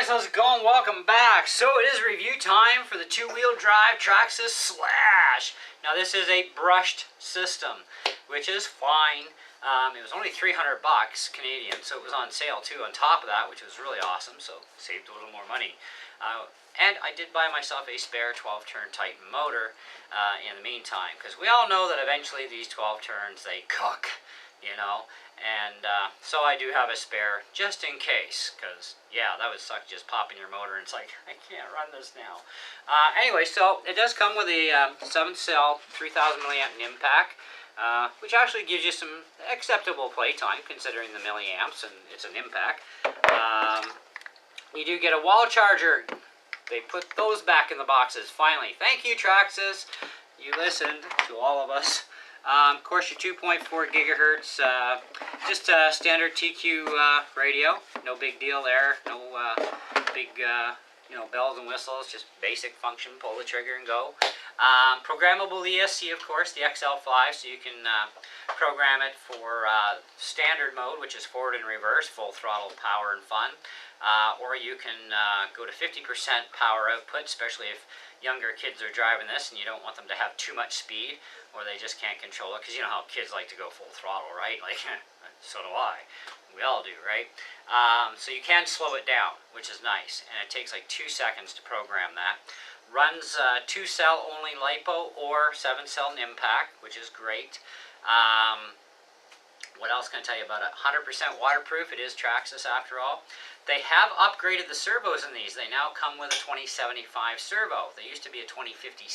guys, how's it going? Welcome back. So it is review time for the two-wheel drive Traxxas Slash. Now this is a brushed system, which is fine. It was only 300 bucks Canadian, so it was on sale too on top of that, which was really awesome, so saved a little more money. And I did buy myself a spare 12-turn Titan motor in the meantime, because we all know that eventually these 12 turns, they cook, you know. And so I do have a spare just in case, because yeah, that would suck just popping your motor and it's like, I can't run this now. Anyway, so it does come with a 7-cell 3000 milliamp NIM pack, which actually gives you some acceptable playtime considering the milliamps, and it's an NIM pack. You do get a wall charger. They put those back in the boxes finally. Thank you, Traxxas. You listened to all of us. Of course, your 2.4 gigahertz, just a standard TQ radio. No big deal there. No big, bells and whistles. Just basic function. Pull the trigger and go. Programmable ESC, of course, the XL5, so you can program it for standard mode, which is forward and reverse, full throttle power and fun. Or you can go to 50% power output, especially if younger kids are driving this and you don't want them to have too much speed, or they just can't control it, because you know how kids like to go full throttle, right? Like, so do I. We all do, right? So you can slow it down, which is nice, and it takes like 2 seconds to program that. Runs 2-cell only LiPo or 7-cell NIM pack, which is great. What else can I tell you about it? 100% waterproof. It is Traxxas after all. They have upgraded the servos in these. They now come with a 2075 servo. They used to be a 2056.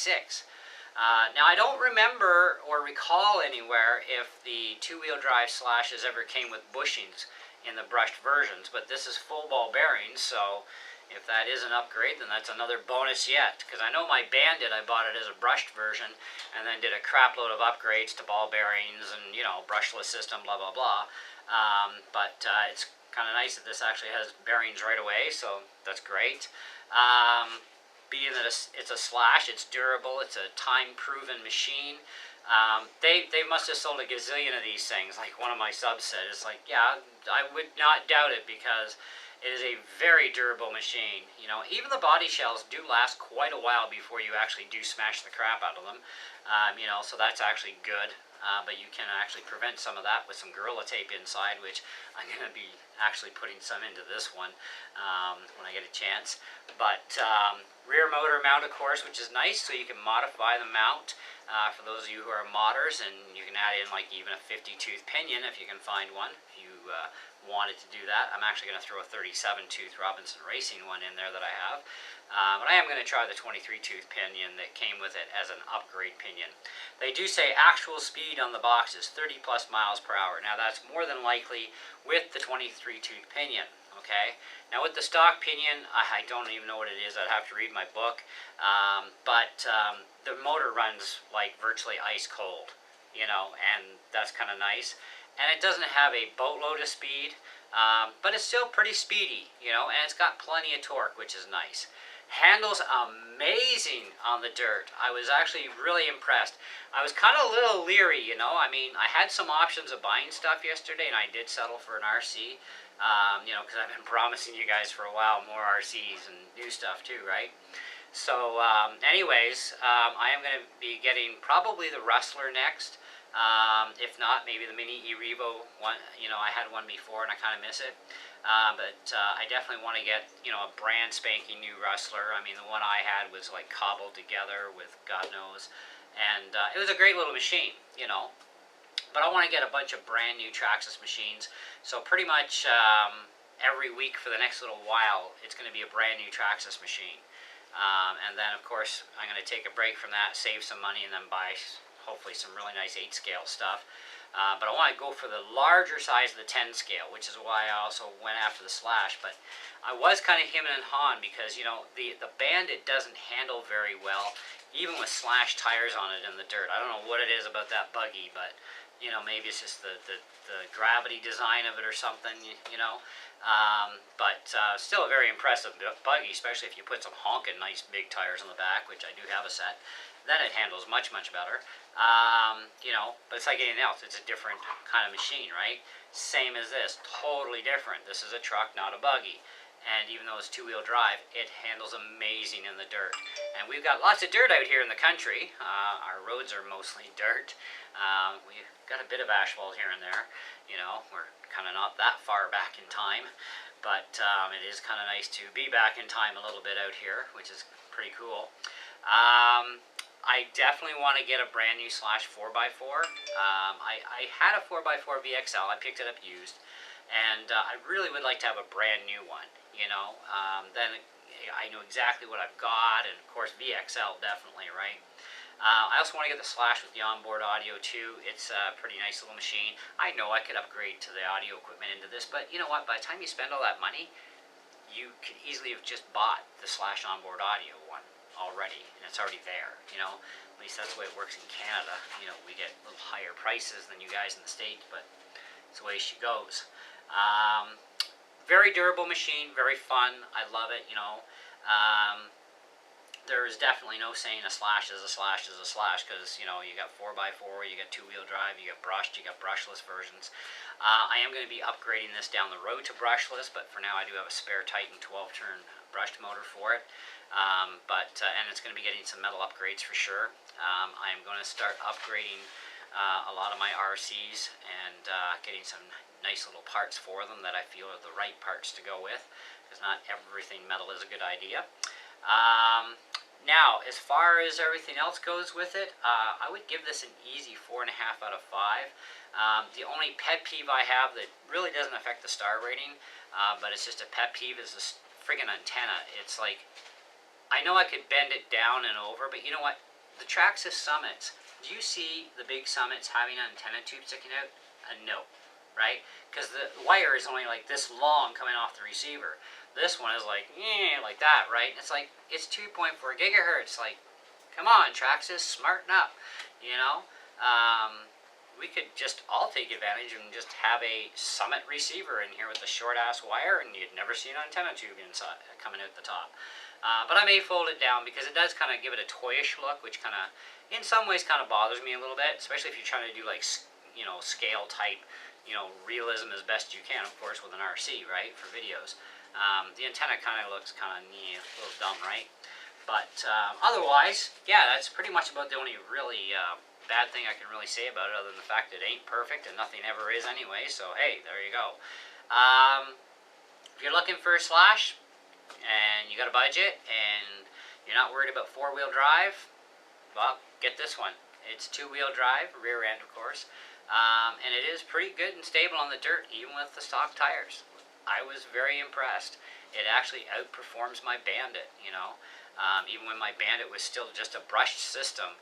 Now, I don't remember or recall anywhere if the two-wheel drive Slashes ever came with bushings in the brushed versions, but this is full ball bearings, so if that is an upgrade, then that's another bonus yet. Because I know my Bandit, I bought it as a brushed version, and then did a crap load of upgrades to ball bearings and, brushless system, blah, blah, blah. But it's kind of nice that this actually has bearings right away, so that's great. Being that it's a Slash, it's durable, it's a time-proven machine. They must have sold a gazillion of these things, like one of my subs said. It's like, yeah, I would not doubt it, because it is a very durable machine. Even the body shells do last quite a while before you actually do smash the crap out of them. So that's actually good. But you can actually prevent some of that with some Gorilla Tape inside, which I'm going to be actually putting some into this one when I get a chance. But rear motor mount, of course, which is nice, so you can modify the mount for those of you who are modders, and you can add in like even a 50-tooth pinion if you can find one, if you wanted to do that. I'm actually going to throw a 37-tooth Robinson Racing one in there that I have. But I am going to try the 23-tooth pinion that came with it as an upgrade pinion. They do say actual speed on the box is 30+ miles per hour. Now that's more than likely with the 23-tooth pinion. Okay. Now with the stock pinion, I don't even know what it is. I'd have to read my book. But the motor runs like virtually ice cold, and that's kind of nice. And it doesn't have a boatload of speed, but it's still pretty speedy, and it's got plenty of torque, which is nice. Handles amazing on the dirt. I was actually really impressed. I was kind of a little leery, I mean, I had some options of buying stuff yesterday, and I did settle for an RC, because I've been promising you guys for a while more RCs and new stuff too, right? So, anyways, I am going to be getting probably the Rustler next. If not, maybe the Mini E-Revo one. I had one before and I kind of miss it. But I definitely want to get, a brand spanking new Rustler. I mean, the one I had was like cobbled together with God knows. And it was a great little machine, But I want to get a bunch of brand new Traxxas machines. So pretty much every week for the next little while, it's going to be a brand new Traxxas machine. And then, of course, I'm going to take a break from that, save some money, and then buy hopefully some really nice 8-scale stuff. But I want to go for the larger size of the 10-scale, which is why I also went after the Slash. But I was kind of hemming and hawing because, the Bandit doesn't handle very well, even with Slash tires on it in the dirt. I don't know what it is about that buggy, but, maybe it's just the gravity design of it or something, But still a very impressive buggy, especially if you put some honking nice big tires on the back, which I do have a set. Then it handles much, much better. But it's like anything else. It's a different kind of machine, right? Same as this. Totally different. This is a truck, not a buggy. and even though it's two-wheel drive, it handles amazing in the dirt. And we've got lots of dirt out here in the country. Our roads are mostly dirt. We've got a bit of asphalt here and there. You know, we're kind of not that far back in time, but it is kind of nice to be back in time a little bit out here, which is pretty cool. I definitely want to get a brand new slash 4x4. I had a 4x4 VXL. I picked it up used, and I really would like to have a brand new one. You know, then I know exactly what I've got, and of course VXL definitely, right? I also want to get the Slash with the onboard audio too. It's a pretty nice little machine. I know I could upgrade to the audio equipment into this, but you know what? By the time you spend all that money, you could easily have just bought the Slash onboard audio one already, and it's already there. You know, at least that's the way it works in Canada. You know, we get a little higher prices than you guys in the States, but it's the way she goes. Very durable machine, very fun. I love it, you know. There's definitely no saying a Slash is a Slash is a Slash, because, you know, you got 4x4, you got two-wheel drive, you got brushed, you got brushless versions. I am going to be upgrading this down the road to brushless, but for now I do have a spare Titan 12-turn brushed motor for it. And it's going to be getting some metal upgrades for sure. I am going to start upgrading a lot of my RCs and getting some nice little parts for them that I feel are the right parts to go with, because not everything metal is a good idea. Now, as far as everything else goes with it, I would give this an easy 4.5 out of 5. The only pet peeve I have that really doesn't affect the star rating, but it's just a pet peeve, is this friggin' antenna. It's like, I know I could bend it down and over, but you know what? The Traxxas Summits, do you see the big Summits having an antenna tube sticking out? No. Right? Because the wire is only like this long coming off the receiver. This one is like that, right? It's like, it's 2.4 gigahertz. Like, come on, Traxxas, smarten up. You know? We could just all take advantage and just have a Summit receiver in here with a short-ass wire, and you'd never see an antenna tube inside coming out the top. But I may fold it down because it does kind of give it a toyish look, which kind of, in some ways, kind of bothers me a little bit, especially if you're trying to do like, you know, scale type, you know, realism as best you can, of course, with an RC, right, for videos. The antenna kind of looks kind of a little dumb, right? But otherwise, yeah, that's pretty much about the only really bad thing I can really say about it, other than the fact that it ain't perfect and nothing ever is anyway. So hey, there you go. If you're looking for a Slash and you got a budget and you're not worried about four-wheel drive, well, get this one. It's two-wheel drive, rear end, of course. And it is pretty good and stable on the dirt, even with the stock tires. I was very impressed. It actually outperforms my Bandit, you know. Even when my Bandit was still just a brushed system,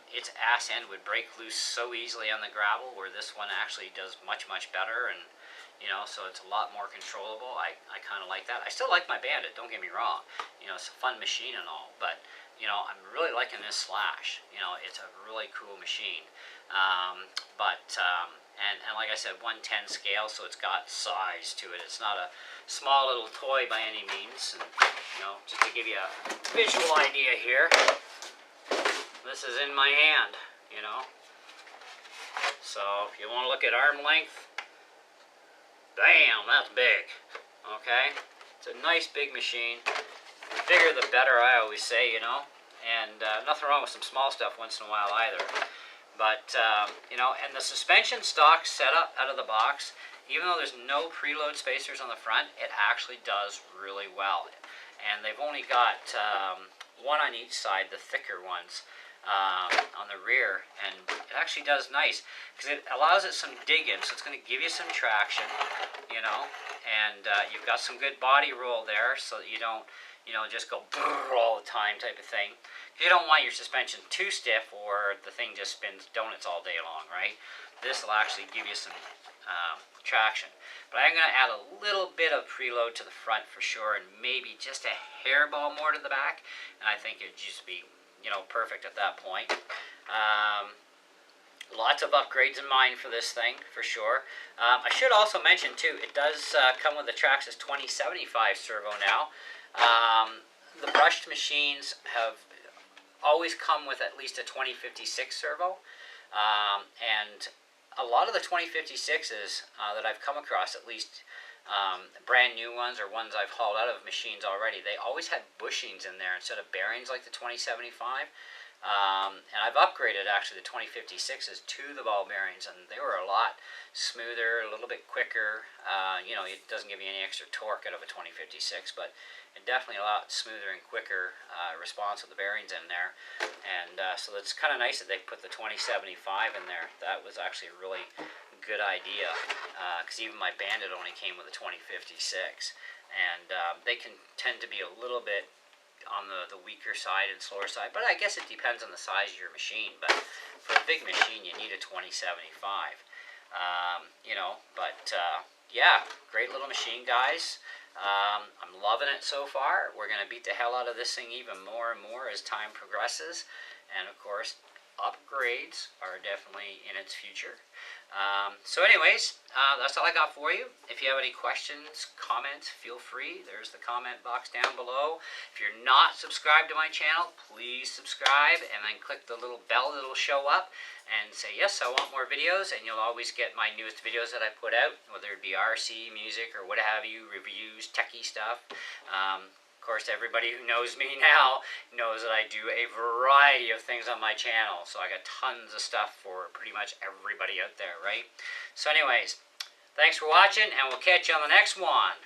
its ass end would break loose so easily on the gravel, where this one actually does much, much better. And, you know, so it's a lot more controllable. I kind of like that. I still like my Bandit, don't get me wrong. You know, it's a fun machine and all, but, you know, I'm really liking this Slash. You know, it's a really cool machine. And like I said, 1/10 scale, so it's got size to it. It's not a small little toy by any means. And, you know, just to give you a visual idea here, this is in my hand, you know. So if you want to look at arm length, bam, that's big. Okay, it's a nice big machine. The bigger the better, I always say, you know. And nothing wrong with some small stuff once in a while either. But, you know, and the suspension stock setup out of the box, even though there's no preload spacers on the front, it actually does really well. And they've only got one on each side, the thicker ones, on the rear. And it actually does nice, because it allows it some dig-in, so it's going to give you some traction, you know. And you've got some good body roll there, so that you don't, you know, just go all the time type of thing. You don't want your suspension too stiff, or the thing just spins donuts all day long, right? This will actually give you some traction. But I'm going to add a little bit of preload to the front for sure, and maybe just a hairball more to the back, and I think it'd just be, you know, perfect at that point. Lots of upgrades in mind for this thing, for sure. I should also mention, too, it does come with a Traxxas 2075 servo now. The brushed machines have always come with at least a 2056 servo, and a lot of the 2056s that I've come across, at least brand new ones or ones I've hauled out of machines already, they always had bushings in there instead of bearings like the 2075. And I've upgraded actually the 2056s to the ball bearings, and they were a lot smoother, a little bit quicker. You know, it doesn't give you any extra torque out of a 2056, but it definitely a lot smoother and quicker response with the bearings in there. And so it's kind of nice that they put the 2075 in there. That was actually a really good idea, because even my Bandit only came with a 2056, and they can tend to be a little bit on the weaker side and slower side, but I guess it depends on the size of your machine. But for a big machine, you need a 2075. You know, but yeah, great little machine, guys. I'm loving it so far. We're going to beat the hell out of this thing even more and more as time progresses, and of course, upgrades are definitely in its future. So anyways, that's all I got for you. If you have any questions, comments, feel free. There's the comment box down below. If you're not subscribed to my channel, please subscribe and then click the little bell that'll show up and say, yes, I want more videos, and you'll always get my newest videos that I put out, whether it be RC, music, or what have you, reviews, techie stuff. Of course, everybody who knows me now knows that I do a variety of things on my channel, so I got tons of stuff for pretty much everybody out there, right? So anyways, thanks for watching, and we'll catch you on the next one.